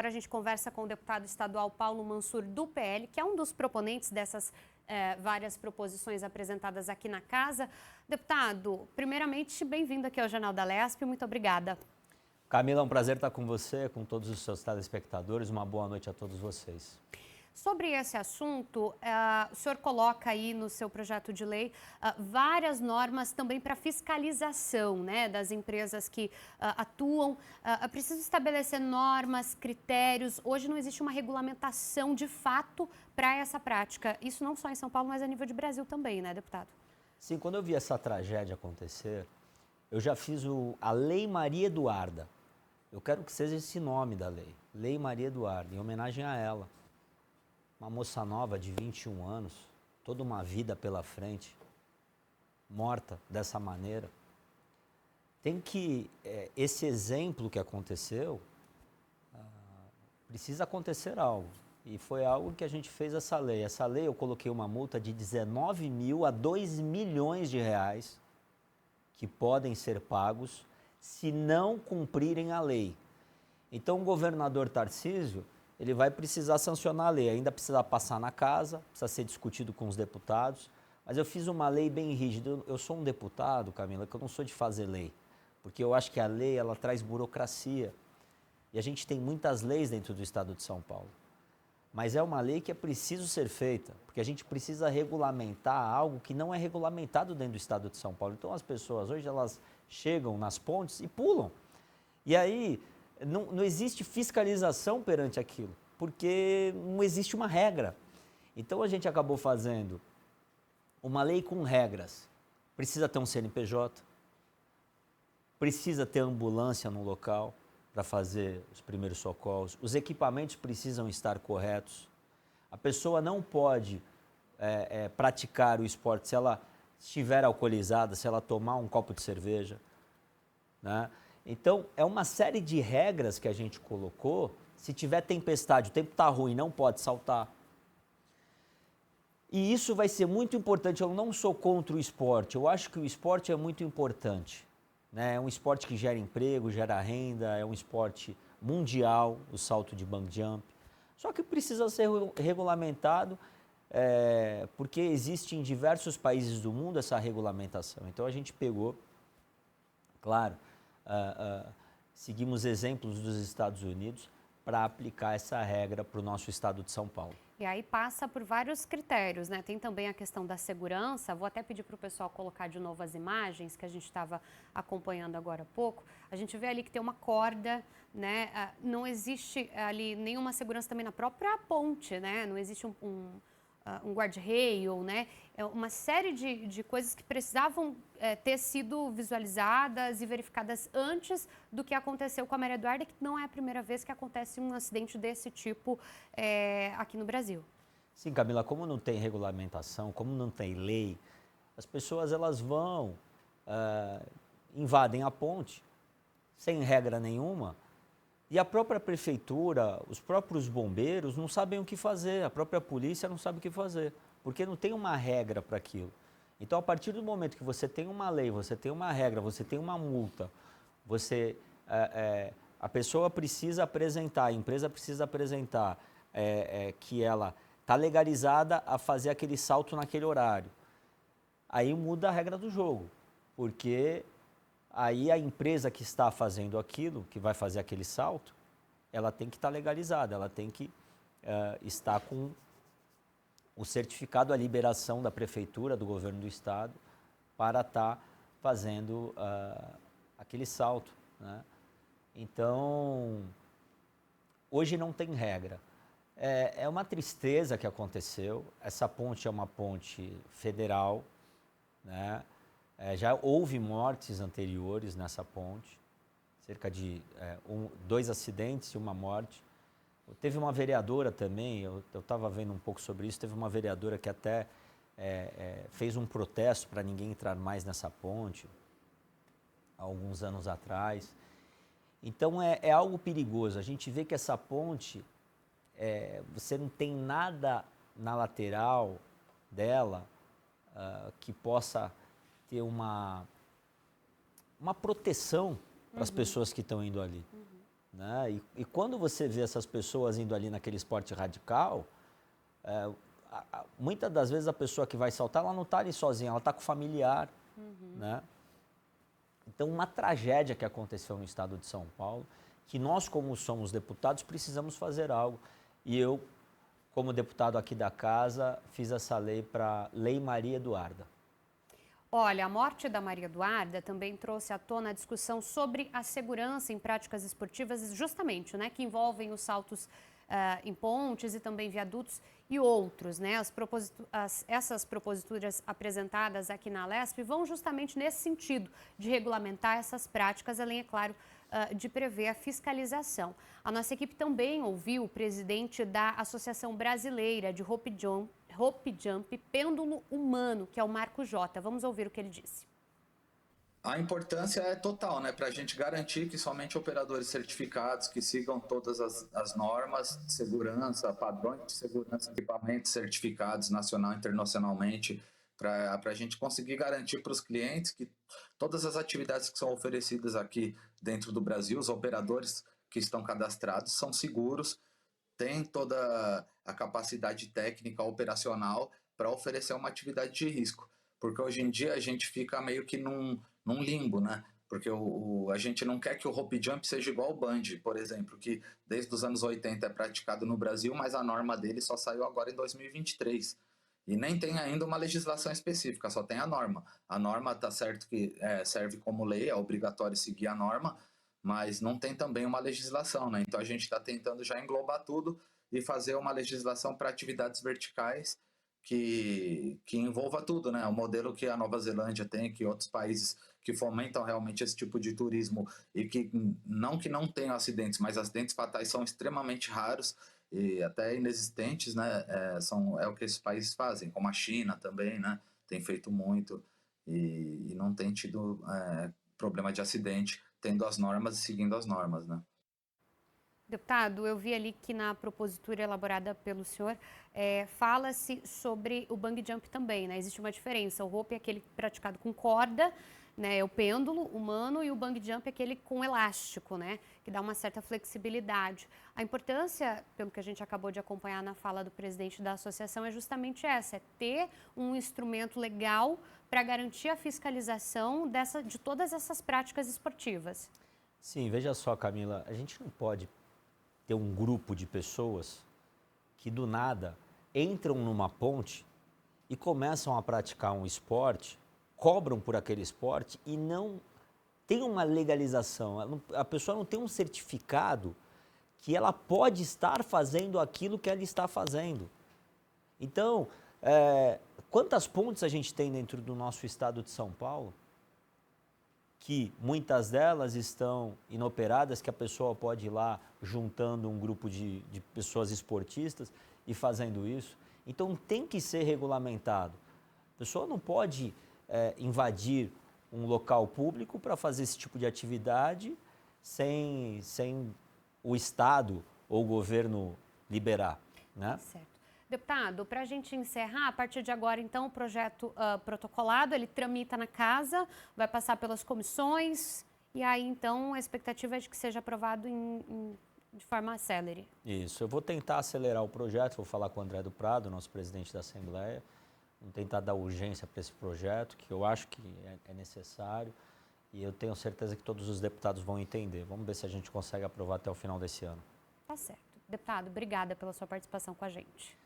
Agora a gente conversa com o deputado estadual Paulo Mansur, do PL, que é um dos proponentes dessas várias proposições apresentadas aqui na casa. Deputado, primeiramente, bem-vindo aqui ao Jornal da Lespe, muito obrigada. Camila, é um prazer estar com você, com todos os seus telespectadores. Uma boa noite a todos vocês. Sobre esse assunto, o senhor coloca aí no seu projeto de lei várias normas também para fiscalização, né, das empresas que atuam. Precisa estabelecer normas, critérios. Hoje não existe uma regulamentação de fato para essa prática. Isso não só em São Paulo, mas a nível de Brasil também, né, deputado? Sim, quando eu vi essa tragédia acontecer, eu já fiz a Lei Maria Eduarda. Eu quero que seja esse nome da lei, Lei Maria Eduarda, em homenagem a ela. Uma moça nova de 21 anos, toda uma vida pela frente, morta dessa maneira. Tem que, esse exemplo que aconteceu, precisa acontecer algo. E foi algo que a gente fez essa lei. Essa lei eu coloquei uma multa de 19 mil a 2 milhões de reais que podem ser pagos se não cumprirem a lei. Então o governador Tarcísio, ele vai precisar sancionar a lei, ainda precisa passar na casa, precisa ser discutido com os deputados, mas eu fiz uma lei bem rígida. Eu sou um deputado, Camila, que eu não sou de fazer lei, porque eu acho que a lei, ela traz burocracia, e a gente tem muitas leis dentro do estado de São Paulo, mas é uma lei que é preciso ser feita, porque a gente precisa regulamentar algo que não é regulamentado dentro do estado de São Paulo. Então as pessoas hoje, elas chegam nas pontes e pulam, e aí não existe fiscalização perante aquilo, porque não existe uma regra. Então a gente acabou fazendo uma lei com regras. Precisa ter um CNPJ, precisa ter ambulância no local para fazer os primeiros socorros, os equipamentos precisam estar corretos, a pessoa não pode praticar o esporte se ela estiver alcoolizada, se ela tomar um copo de cerveja, né? Então, é uma série de regras que a gente colocou. Se tiver tempestade, o tempo está ruim, não pode saltar. E isso vai ser muito importante. Eu não sou contra o esporte, eu acho que o esporte é muito importante, né? É um esporte que gera emprego, gera renda, é um esporte mundial, o salto de bungee jump. Só que precisa ser regulamentado, porque existe em diversos países do mundo essa regulamentação. Então, a gente pegou, claro, seguimos exemplos dos Estados Unidos para aplicar essa regra para o nosso estado de São Paulo. E aí passa por vários critérios, né? Tem também a questão da segurança. Vou até pedir para o pessoal colocar de novo as imagens que a gente estava acompanhando agora há pouco. A gente vê ali que tem uma corda, né? Não existe ali nenhuma segurança também na própria ponte, né? Não existe um guardrail, né? É uma série de coisas que precisavam ter sido visualizadas e verificadas antes do que aconteceu com a Maria Eduarda, que não é a primeira vez que acontece um acidente desse tipo aqui no Brasil. Sim, Camila, como não tem regulamentação, como não tem lei, as pessoas elas vão, invadem a ponte sem regra nenhuma. E a própria prefeitura, os próprios bombeiros não sabem o que fazer, a própria polícia não sabe o que fazer, porque não tem uma regra para aquilo. Então, a partir do momento que você tem uma lei, você tem uma regra, você tem uma multa, a pessoa precisa apresentar, a empresa precisa apresentar que ela está legalizada a fazer aquele salto naquele horário. Aí muda a regra do jogo, porque aí a empresa que está fazendo aquilo, que vai fazer aquele salto, ela tem que estar legalizada, ela tem que estar com o certificado, a liberação da prefeitura, do governo do estado, para estar fazendo aquele salto, né? Então, hoje não tem regra. É uma tristeza que aconteceu. Essa ponte é uma ponte federal, né? Já houve mortes anteriores nessa ponte, cerca de 2 acidentes e uma morte. Teve uma vereadora também, eu estava vendo um pouco sobre isso, teve uma vereadora que até fez um protesto para ninguém entrar mais nessa ponte, há alguns anos atrás. Então é algo perigoso, a gente vê que essa ponte, você não tem nada na lateral dela que possa ter uma proteção para as pessoas que estão indo ali. né? E quando você vê essas pessoas indo ali naquele esporte radical, muitas das vezes a pessoa que vai saltar, ela não está ali sozinha, ela está com o familiar, né? Então, uma tragédia que aconteceu no estado de São Paulo, que nós, como somos deputados, precisamos fazer algo. E eu, como deputado aqui da casa, fiz essa lei para Lei Maria Eduarda. Olha, a morte da Maria Eduarda também trouxe à tona a discussão sobre a segurança em práticas esportivas, justamente, né, que envolvem os saltos em pontes e também viadutos e outros, né? Essas proposituras apresentadas aqui na Alesp vão justamente nesse sentido, de regulamentar essas práticas, além, é claro, de prever a fiscalização. A nossa equipe também ouviu o presidente da Associação Brasileira de Rope Jump Pêndulo Humano, que é o Marco Jota. Vamos ouvir o que ele disse. A importância é total, né, para a gente garantir que somente operadores certificados que sigam todas as normas de segurança, padrões de segurança, equipamentos certificados nacional e internacionalmente, para a gente conseguir garantir para os clientes que todas as atividades que são oferecidas aqui dentro do Brasil, os operadores que estão cadastrados são seguros, têm toda a capacidade técnica operacional para oferecer uma atividade de risco. Porque hoje em dia a gente fica meio que num limbo, né? Porque a gente não quer que o rope jump seja igual ao bungee, por exemplo, que desde os anos 80 é praticado no Brasil, mas a norma dele só saiu agora em 2023. E nem tem ainda uma legislação específica, só tem a norma. A norma está certo que serve como lei, é obrigatório seguir a norma, mas não tem também uma legislação, né? Então a gente está tentando já englobar tudo e fazer uma legislação para atividades verticais que envolva tudo, né? O modelo que a Nova Zelândia tem, que outros países que fomentam realmente esse tipo de turismo e que não tenham acidentes, mas acidentes fatais são extremamente raros e até inexistentes, né? É o que esses países fazem, como a China também, né? Tem feito muito e não tem tido problema de acidente, tendo as normas e seguindo as normas, né? Deputado, eu vi ali que na propositura elaborada pelo senhor fala-se sobre o bungee jump também, né? Existe uma diferença. O rope é aquele praticado com corda, né? É o pêndulo humano, e o bungee jump é aquele com elástico, né? Que dá uma certa flexibilidade. A importância, pelo que a gente acabou de acompanhar na fala do presidente da associação, é justamente essa: é ter um instrumento legal para garantir a fiscalização de todas essas práticas esportivas. Sim, veja só, Camila, a gente não pode ter um grupo de pessoas que do nada entram numa ponte e começam a praticar um esporte, cobram por aquele esporte e não tem uma legalização. A pessoa não tem um certificado que ela pode estar fazendo aquilo que ela está fazendo. Então, quantas pontes a gente tem dentro do nosso estado de São Paulo? Que muitas delas estão inoperadas, que a pessoa pode ir lá juntando um grupo de pessoas esportistas e fazendo isso. Então tem que ser regulamentado. A pessoa não pode invadir um local público para fazer esse tipo de atividade sem o Estado ou o governo liberar, né? Certo. Deputado, para a gente encerrar, a partir de agora, então, o projeto protocolado, ele tramita na casa, vai passar pelas comissões, e aí, então, a expectativa é de que seja aprovado de forma célere. Isso, eu vou tentar acelerar o projeto, vou falar com o André do Prado, nosso presidente da Assembleia, vamos tentar dar urgência para esse projeto, que eu acho que é necessário, e eu tenho certeza que todos os deputados vão entender. Vamos ver se a gente consegue aprovar até o final desse ano. Tá certo. Deputado, obrigada pela sua participação com a gente.